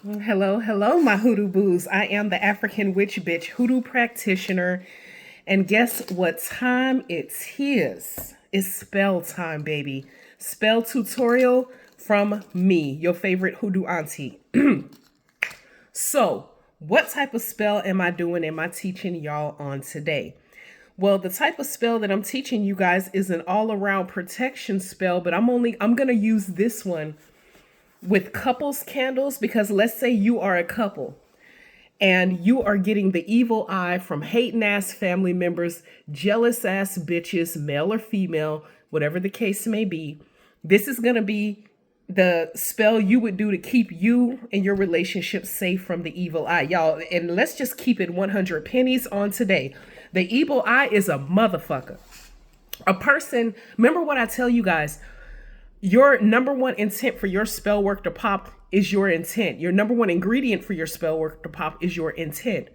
Hello, hello, my hoodoo boos. I am the African witch bitch hoodoo practitioner. And guess what time it's his? It's spell time, baby. Spell tutorial from me, your favorite hoodoo auntie. So, what type of spell am I doing? Am I teaching y'all on today? Well, the type of spell that I'm teaching you guys is an all-around protection spell, but I'm going to use this one with couples candles because let's say you are a couple and you are getting the evil eye from hating ass family members, jealous ass bitches, male or female, whatever the case may be. This is going to be the spell you would do to keep you and your relationship safe from the evil eye, y'all. And let's just keep it 100 pennies on today. The evil eye is a motherfucker. A person, remember what I tell you guys, your number one intent for your spell work to pop is your intent. Your number one ingredient for your spell work to pop is your intent.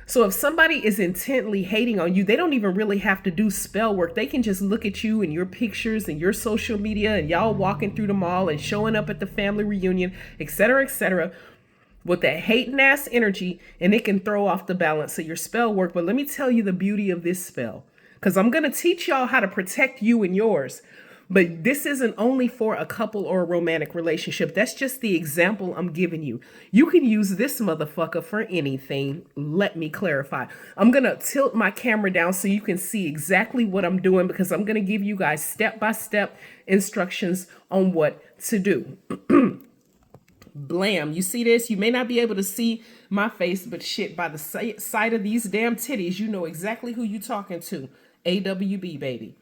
So if somebody is intently hating on you, they don't even really have to do spell work. They can just look at you and your pictures and your social media and y'all walking through the mall and showing up at the family reunion, etc., with that hating ass energy, and it can throw off the balance of your spell work. But let me tell you the beauty of this spell, because I'm going to teach y'all how to protect you and yours. But this isn't only for a couple or a romantic relationship. That's just the example I'm giving you. You can use this motherfucker for anything. Let me clarify. I'm going to tilt my camera down so you can see exactly what I'm doing, because I'm going to give you guys step-by-step instructions on what to do. Blam. You see this? You may not be able to see my face, but shit, by the side of these damn titties, you know exactly who you talking to. AWB, baby.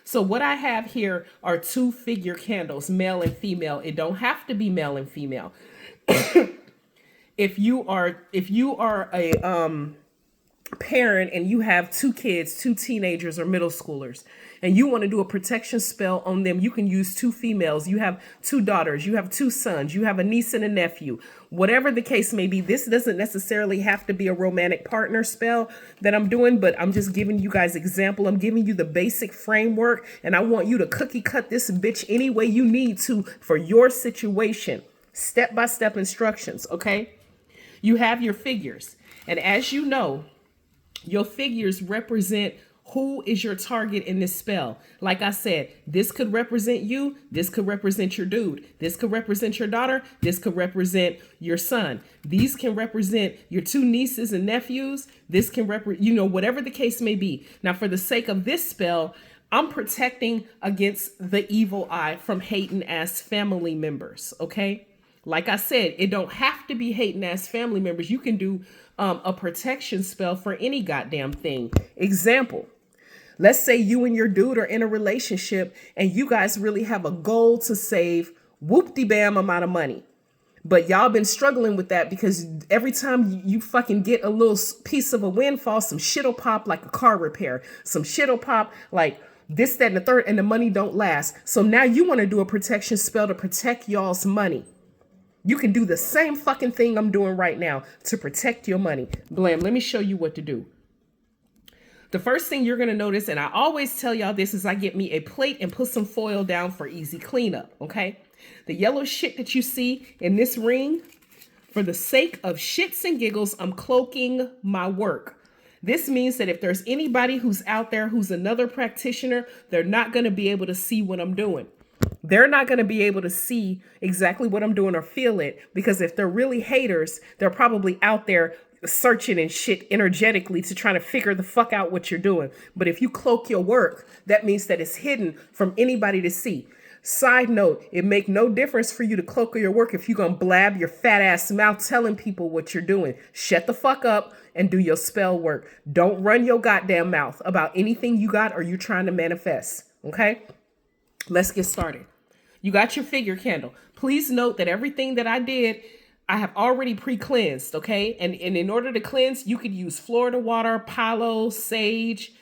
So what I have here are two figure candles, male and female. It don't have to be male and female. If you are a parent and you have two kids, two teenagers or middle schoolers, and you want to do a protection spell on them, you can use two females. You have two daughters, you have two sons, you have a niece and a nephew. Whatever the case may be, this doesn't necessarily have to be a romantic partner spell that I'm doing, but I'm just giving you guys example. I'm giving you the basic framework, and I want you to cookie cut this bitch any way you need to for your situation. Step-by-step instructions, okay? You have your figures, and as you know, your figures represent who is your target in this spell. Like I said, this could represent you. This could represent your dude. This could represent your daughter. This could represent your son. These can represent your two nieces and nephews. This can represent, whatever the case may be. Now, for the sake of this spell, I'm protecting against the evil eye from hating ass family members, okay? Like I said, it don't have to be hating ass family members. You can do a protection spell for any goddamn thing. Example, let's say you and your dude are in a relationship and you guys really have a goal to save whoop-de-bam amount of money. But y'all been struggling with that because every time you fucking get a little piece of a windfall, some shit'll pop like a car repair. Some shit'll pop like this, that, and the third, and the money don't last. So now you want to do a protection spell to protect y'all's money. You can do the same fucking thing I'm doing right now to protect your money. Blam, let me show you what to do. The first thing you're going to notice, and I always tell y'all this, is I get me a plate and put some foil down for easy cleanup, okay? The yellow shit that you see in this ring, for the sake of shits and giggles, I'm cloaking my work. This means that if there's anybody who's out there who's another practitioner, they're not going to be able to see what I'm doing. They're not going to be able to see exactly what I'm doing or feel it, because if they're really haters, they're probably out there searching and shit energetically to try to figure the fuck out what you're doing. But if you cloak your work, that means that it's hidden from anybody to see. Side note, it make no difference for you to cloak your work if you're going to blab your fat ass mouth telling people what you're doing. Shut the fuck up and do your spell work. Don't run your goddamn mouth about anything you got or you're trying to manifest. Okay? Let's get started. You got your figure candle. Please note that everything that I did, I have already pre-cleansed, okay? And in order to cleanse, you could use Florida water, palo, sage,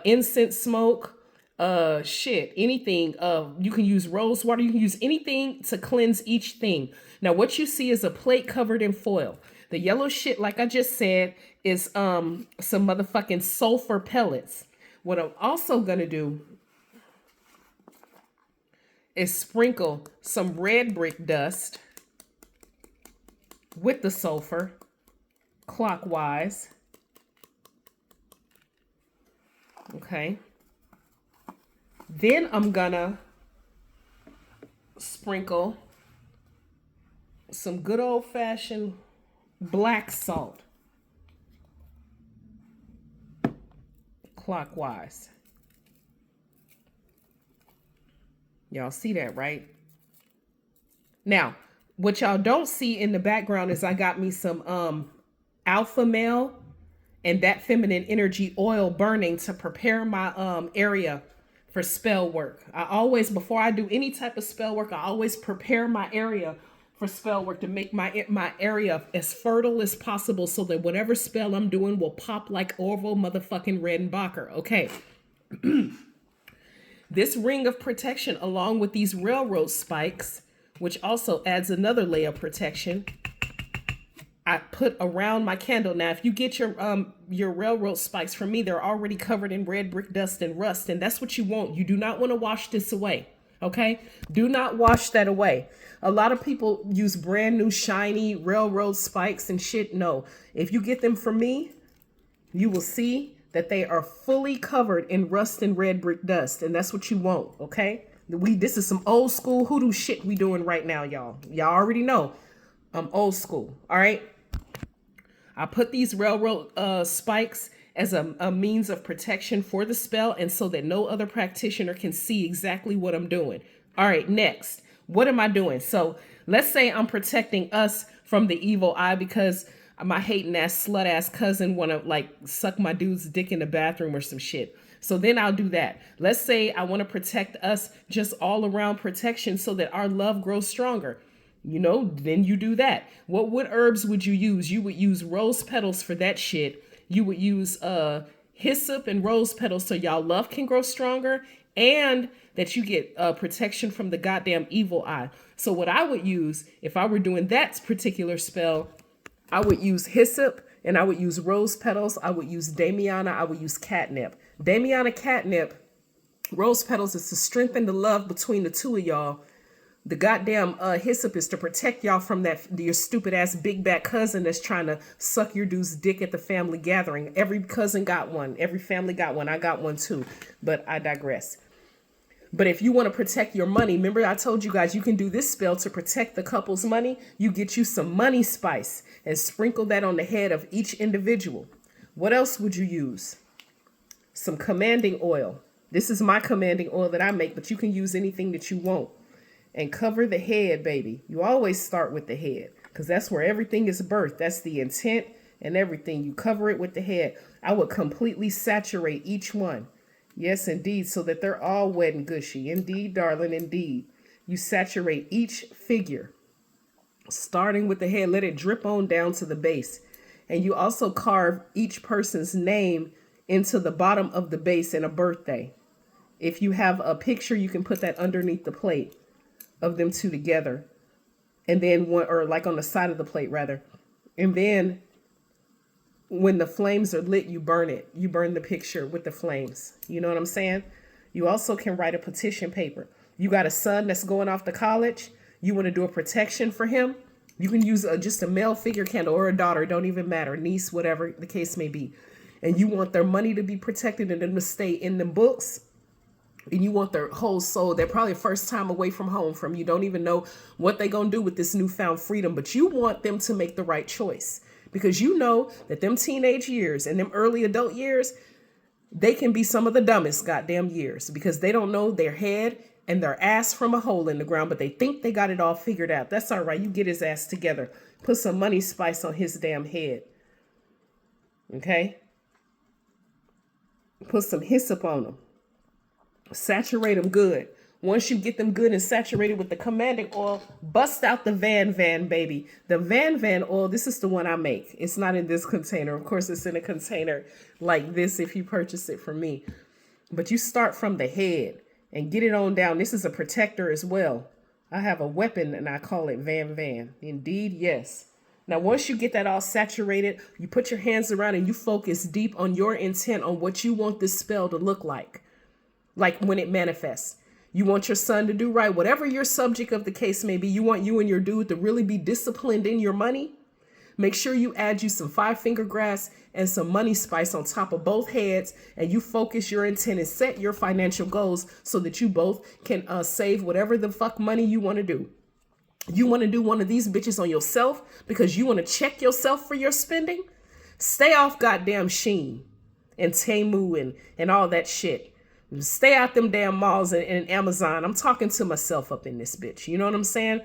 incense smoke, anything. You can use rose water. You can use anything to cleanse each thing. Now, what you see is a plate covered in foil. The yellow shit, like I just said, is some motherfucking sulfur pellets. What I'm also going to do is sprinkle some red brick dust with the sulfur clockwise. Okay. Then I'm gonna sprinkle some good old-fashioned black salt clockwise. Y'all see that, right? Now, what y'all don't see in the background is I got me some alpha male and that feminine energy oil burning to prepare my area for spell work. I always, before I do any type of spell work, I always prepare my area for spell work to make my area as fertile as possible so that whatever spell I'm doing will pop like Orville motherfucking Redenbacher. Okay. This ring of protection, along with these railroad spikes, which also adds another layer of protection, I put around my candle. Now, if you get your railroad spikes from me, they're already covered in red brick dust and rust, and that's what you want. You do not want to wash this away, okay? Do not wash that away. A lot of people use brand new shiny railroad spikes and shit. No, if you get them from me, you will see that they are fully covered in rust and red brick dust, and that's what you want, okay? This is some old school hoodoo shit we doing right now, y'all. Y'all already know I'm old school, all right? I put these railroad spikes as a means of protection for the spell and so that no other practitioner can see exactly what I'm doing. All right, next, what am I doing? So let's say I'm protecting us from the evil eye because my hating ass slut ass cousin want to like suck my dude's dick in the bathroom or some shit. So then I'll do that. Let's say I want to protect us, just all around protection so that our love grows stronger. You know, then you do that. What herbs would you use? You would use rose petals for that shit. You would use hyssop and rose petals so y'all love can grow stronger and that you get protection from the goddamn evil eye. So what I would use if I were doing that particular spell, I would use hyssop and I would use rose petals. I would use Damiana. I would use catnip. Damiana, catnip, rose petals is to strengthen the love between the two of y'all. The goddamn hyssop is to protect y'all from your stupid ass big back cousin that's trying to suck your dude's dick at the family gathering. Every cousin got one. Every family got one. I got one too, but I digress. But if you want to protect your money, remember I told you guys you can do this spell to protect the couple's money. You get you some money spice and sprinkle that on the head of each individual. What else would you use? Some commanding oil. This is my commanding oil that I make, but you can use anything that you want. And cover the head, baby. You always start with the head because that's where everything is birthed. That's the intent and everything. You cover it with the head. I would completely saturate each one. Yes, indeed, so that they're all wet and gushy. Indeed, darling, indeed. You saturate each figure, starting with the head. Let it drip on down to the base. And you also carve each person's name into the bottom of the base in a birthday. If you have a picture, you can put that underneath the plate of them two together. And then one, or like on the side of the plate rather. And then when the flames are lit, you burn it. You burn the picture with the flames. You know what I'm saying? You also can write a petition paper. You got a son that's going off to college. You want to do a protection for him. You can use just a male figure candle or a daughter. Don't even matter. Niece, whatever the case may be. And you want their money to be protected and them to stay in the books. And you want their whole soul. They're probably first time away from home from you. Don't even know what they're going to do with this newfound freedom. But you want them to make the right choice. Because you know that them teenage years and them early adult years, they can be some of the dumbest goddamn years. Because they don't know their head and their ass from a hole in the ground. But they think they got it all figured out. That's all right. You get his ass together. Put some money spice on his damn head. Okay? Put some hyssop on them. Saturate them good. Once you get them good and saturated with the commanding oil, bust out the Van Van, baby. The Van Van oil, this is the one I make. It's not in this container. Of course, it's in a container like this if you purchase it from me. But you start from the head and get it on down. This is a protector as well. I have a weapon and I call it Van Van. Indeed, yes. Now, once you get that all saturated, you put your hands around and you focus deep on your intent on what you want this spell to look like when it manifests. You want your son to do right. Whatever your subject of the case may be, you want you and your dude to really be disciplined in your money. Make sure you add you some 5-finger grass and some money spice on top of both heads, and you focus your intent and set your financial goals so that you both can save whatever the fuck money you want to do. You want to do one of these bitches on yourself because you want to check yourself for your spending? Stay off goddamn Shein and Temu and all that shit. Stay out them damn malls and Amazon. I'm talking to myself up in this bitch. You know what I'm saying?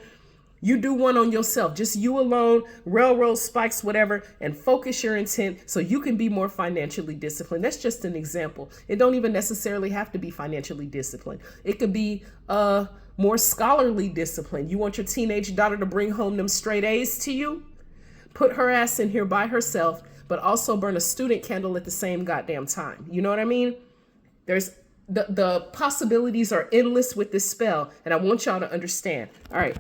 You do one on yourself, just you alone, railroad spikes, whatever, and focus your intent so you can be more financially disciplined. That's just an example. It don't even necessarily have to be financially disciplined. It could be more scholarly discipline. You want your teenage daughter to bring home them straight A's to you? Put her ass in here by herself, but also burn a student candle at the same goddamn time. You know what I mean? There's the possibilities are endless with this spell, and I want y'all to understand. All right.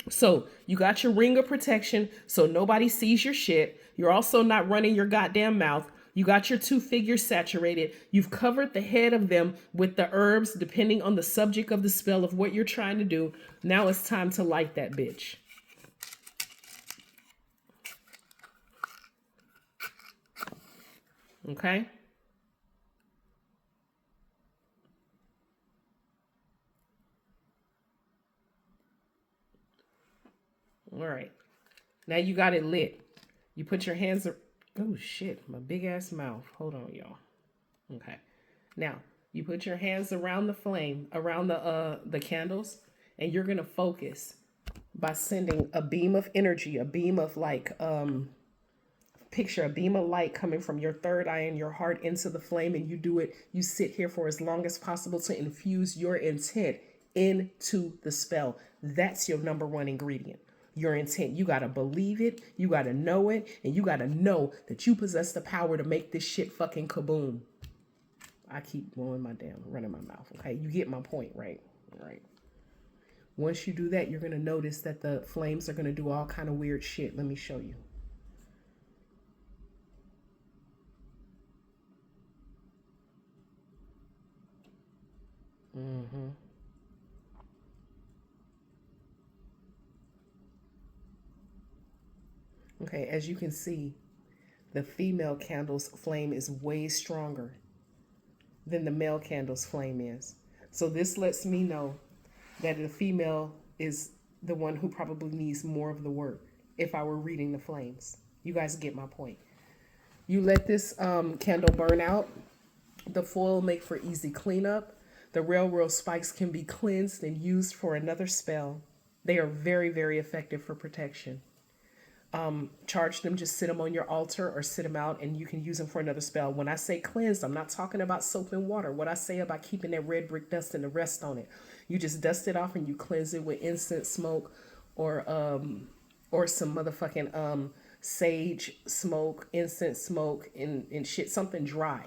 So you got your ring of protection so nobody sees your shit. You're also not running your goddamn mouth. You got your 2 figures saturated. You've covered the head of them with the herbs, depending on the subject of the spell of what you're trying to do. Now it's time to light that bitch. Okay? All right. Now you got it lit. You put your hands... Oh, shit. My big-ass mouth. Hold on, y'all. Okay. Now, you put your hands around the flame, around the candles, and you're going to focus by sending a beam of energy, a beam of like... Picture a beam of light coming from your third eye and your heart into the flame, and you do it. You sit here for as long as possible to infuse your intent into the spell. That's your number 1 ingredient. Your intent. You got to believe it. You got to know it. And you got to know that you possess the power to make this shit fucking kaboom. I keep running my mouth. Okay. You get my point, right? Right. Once you do that, you're going to notice that the flames are going to do all kind of weird shit. Let me show you. Mm-hmm. Okay, as you can see, the female candle's flame is way stronger than the male candle's flame is. So this lets me know that the female is the one who probably needs more of the work if I were reading the flames. You guys get my point. You let this candle burn out. The foil make for easy cleanup. The railroad spikes can be cleansed and used for another spell. They are very, very effective for protection. Charge them, just sit them on your altar or sit them out and you can use them for another spell. When I say cleansed, I'm not talking about soap and water. What I say about keeping that red brick dust and the rest on it. You just dust it off and you cleanse it with incense smoke or some motherfucking sage smoke, incense smoke and shit, something dry.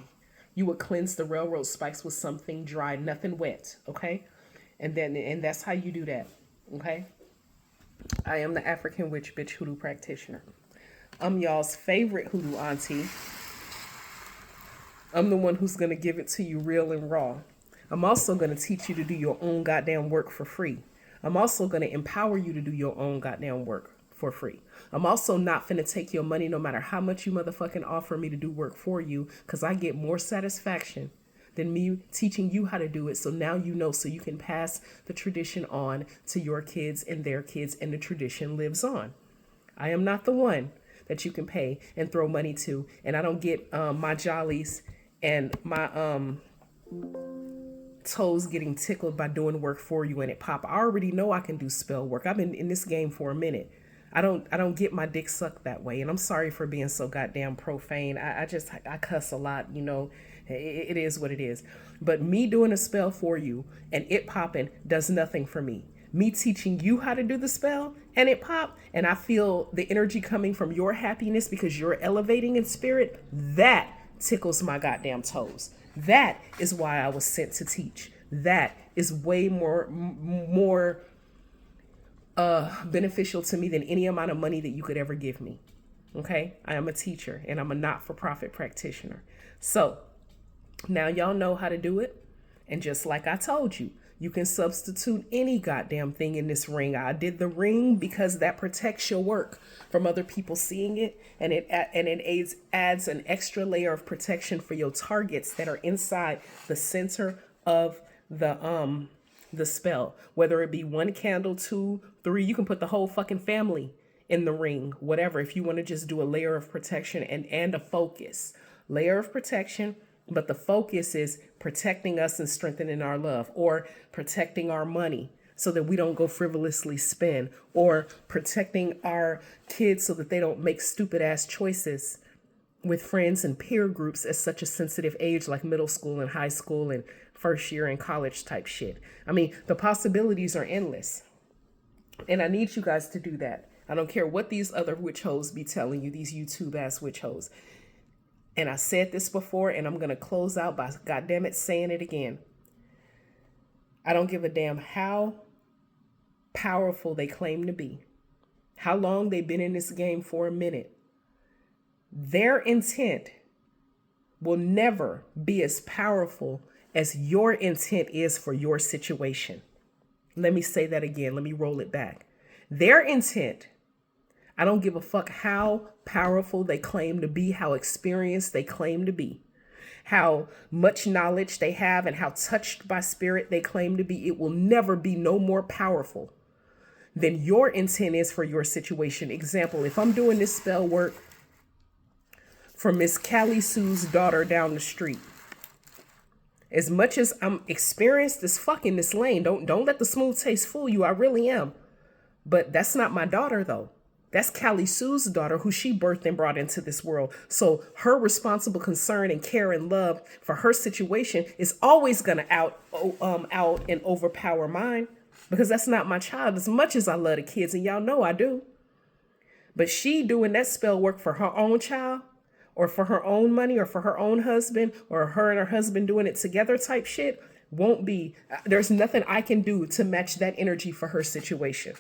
You would cleanse the railroad spikes with something dry, nothing wet, okay? And that's how you do that, okay? I am the African witch bitch hoodoo practitioner. I'm y'all's favorite hoodoo auntie. I'm the one who's going to give it to you real and raw. I'm also going to teach you to do your own goddamn work for free. I'm also going to empower you to do your own goddamn work for free. I'm also not finna take your money no matter how much you motherfucking offer me to do work for you, because I get more satisfaction than me teaching you how to do it. So now you know, so you can pass the tradition on to your kids and their kids, and the tradition lives on. I am not the one that you can pay and throw money to, and I don't get my jollies and my toes getting tickled by doing work for you and it pop. I already know I can do spell work. I've been in this game for a minute. I don't get my dick sucked that way, and I'm sorry for being so goddamn profane. I cuss a lot, you know. It is what it is. But me doing a spell for you and it popping does nothing for me. Me teaching you how to do the spell and it pop, and I feel the energy coming from your happiness because you're elevating in spirit, that tickles my goddamn toes. That is why I was sent to teach. That is way more beneficial to me than any amount of money that you could ever give me. Okay? I am a teacher and I'm a not-for-profit practitioner. So now y'all know how to do it. And just like I told you, You can substitute any goddamn thing in this ring. I did the ring because that protects your work from other people seeing it, and it adds an extra layer of protection for your targets that are inside the center of the spell. Whether it be 1 candle, 2, 3, you can put the whole fucking family in the ring, whatever. If you want to just do a layer of protection and a focus, layer of protection. But the focus is protecting us and strengthening our love, or protecting our money so that we don't go frivolously spend, or protecting our kids so that they don't make stupid ass choices with friends and peer groups at such a sensitive age, like middle school and high school and first year in college type shit. I mean, the possibilities are endless. And I need you guys to do that. I don't care what these other witch hoes be telling you, these YouTube ass witch hoes. And I said this before, and I'm going to close out by, goddamn it, saying it again. I don't give a damn how powerful they claim to be, how long they've been in this game for a minute. Their intent will never be as powerful as your intent is for your situation. Let me say that again. Let me roll it back. Their intent, I don't give a fuck how powerful they claim to be, how experienced they claim to be, how much knowledge they have, and how touched by spirit they claim to be. It will never be no more powerful than your intent is for your situation. Example, if I'm doing this spell work for Miss Callie Sue's daughter down the street, as much as I'm experienced as fuck in this lane, don't let the smooth taste fool you. I really am. But that's not my daughter, though. That's Callie Sue's daughter, who she birthed and brought into this world. So her responsible concern and care and love for her situation is always going to out and overpower mine, because that's not my child, as much as I love the kids, and y'all know I do. But she doing that spell work for her own child, or for her own money, or for her own husband, or her and her husband doing it together type shit, won't be. There's nothing I can do to match that energy for her situation.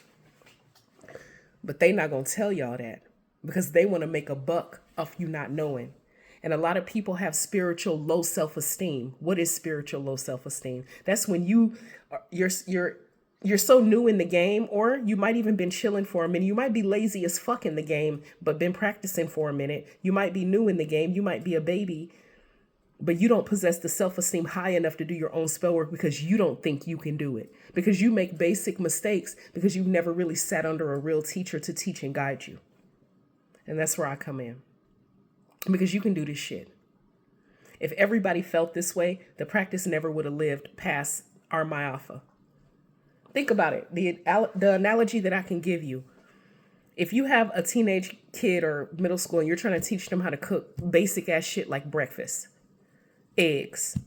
But they not going to tell y'all that, because they want to make a buck off you not knowing. And a lot of people have spiritual low self-esteem. What is spiritual low self-esteem? That's when you're so new in the game, or you might even been chilling for a minute. You might be lazy as fuck in the game, but been practicing for a minute. You might be new in the game. You might be a baby, but you don't possess the self-esteem high enough to do your own spell work, because you don't think you can do it, because you make basic mistakes, because you've never really sat under a real teacher to teach and guide you. And that's where I come in, because you can do this shit. If everybody felt this way, the practice never would have lived past our Myafa. Think about it. The analogy that I can give you, if you have a teenage kid or middle school and you're trying to teach them how to cook basic ass shit like breakfast, eggs,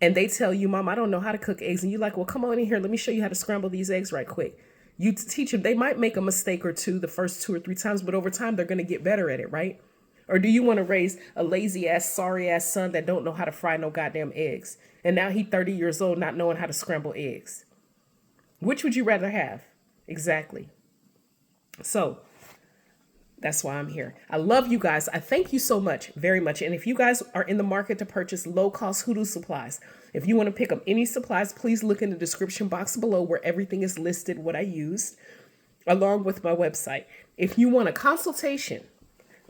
and they tell you, Mom, I don't know how to cook eggs. And you're like, well, come on in here. Let me show you how to scramble these eggs right quick. You teach them. They might make a mistake or two the first 2 or 3 times, but over time, they're going to get better at it, right? Or do you want to raise a lazy ass, sorry ass son that don't know how to fry no goddamn eggs? And now he's 30 years old, not knowing how to scramble eggs. Which would you rather have? Exactly. So that's why I'm here. I love you guys. I thank you so much, very much. And if you guys are in the market to purchase low-cost hoodoo supplies, if you want to pick up any supplies, please look in the description box below where everything is listed, what I used, along with my website. If you want a consultation,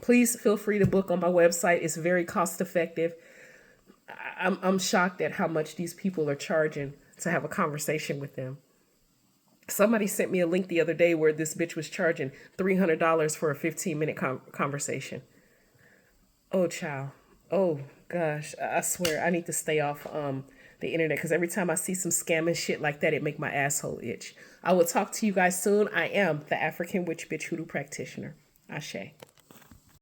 please feel free to book on my website. It's very cost-effective. I'm shocked at how much these people are charging to have a conversation with them. Somebody sent me a link the other day where this bitch was charging $300 for a 15-minute conversation. Oh, child. Oh, gosh. I swear I need to stay off the internet, because every time I see some scamming shit like that, it make my asshole itch. I will talk to you guys soon. I am the African Witch Bitch Hoodoo Practitioner. Ashe.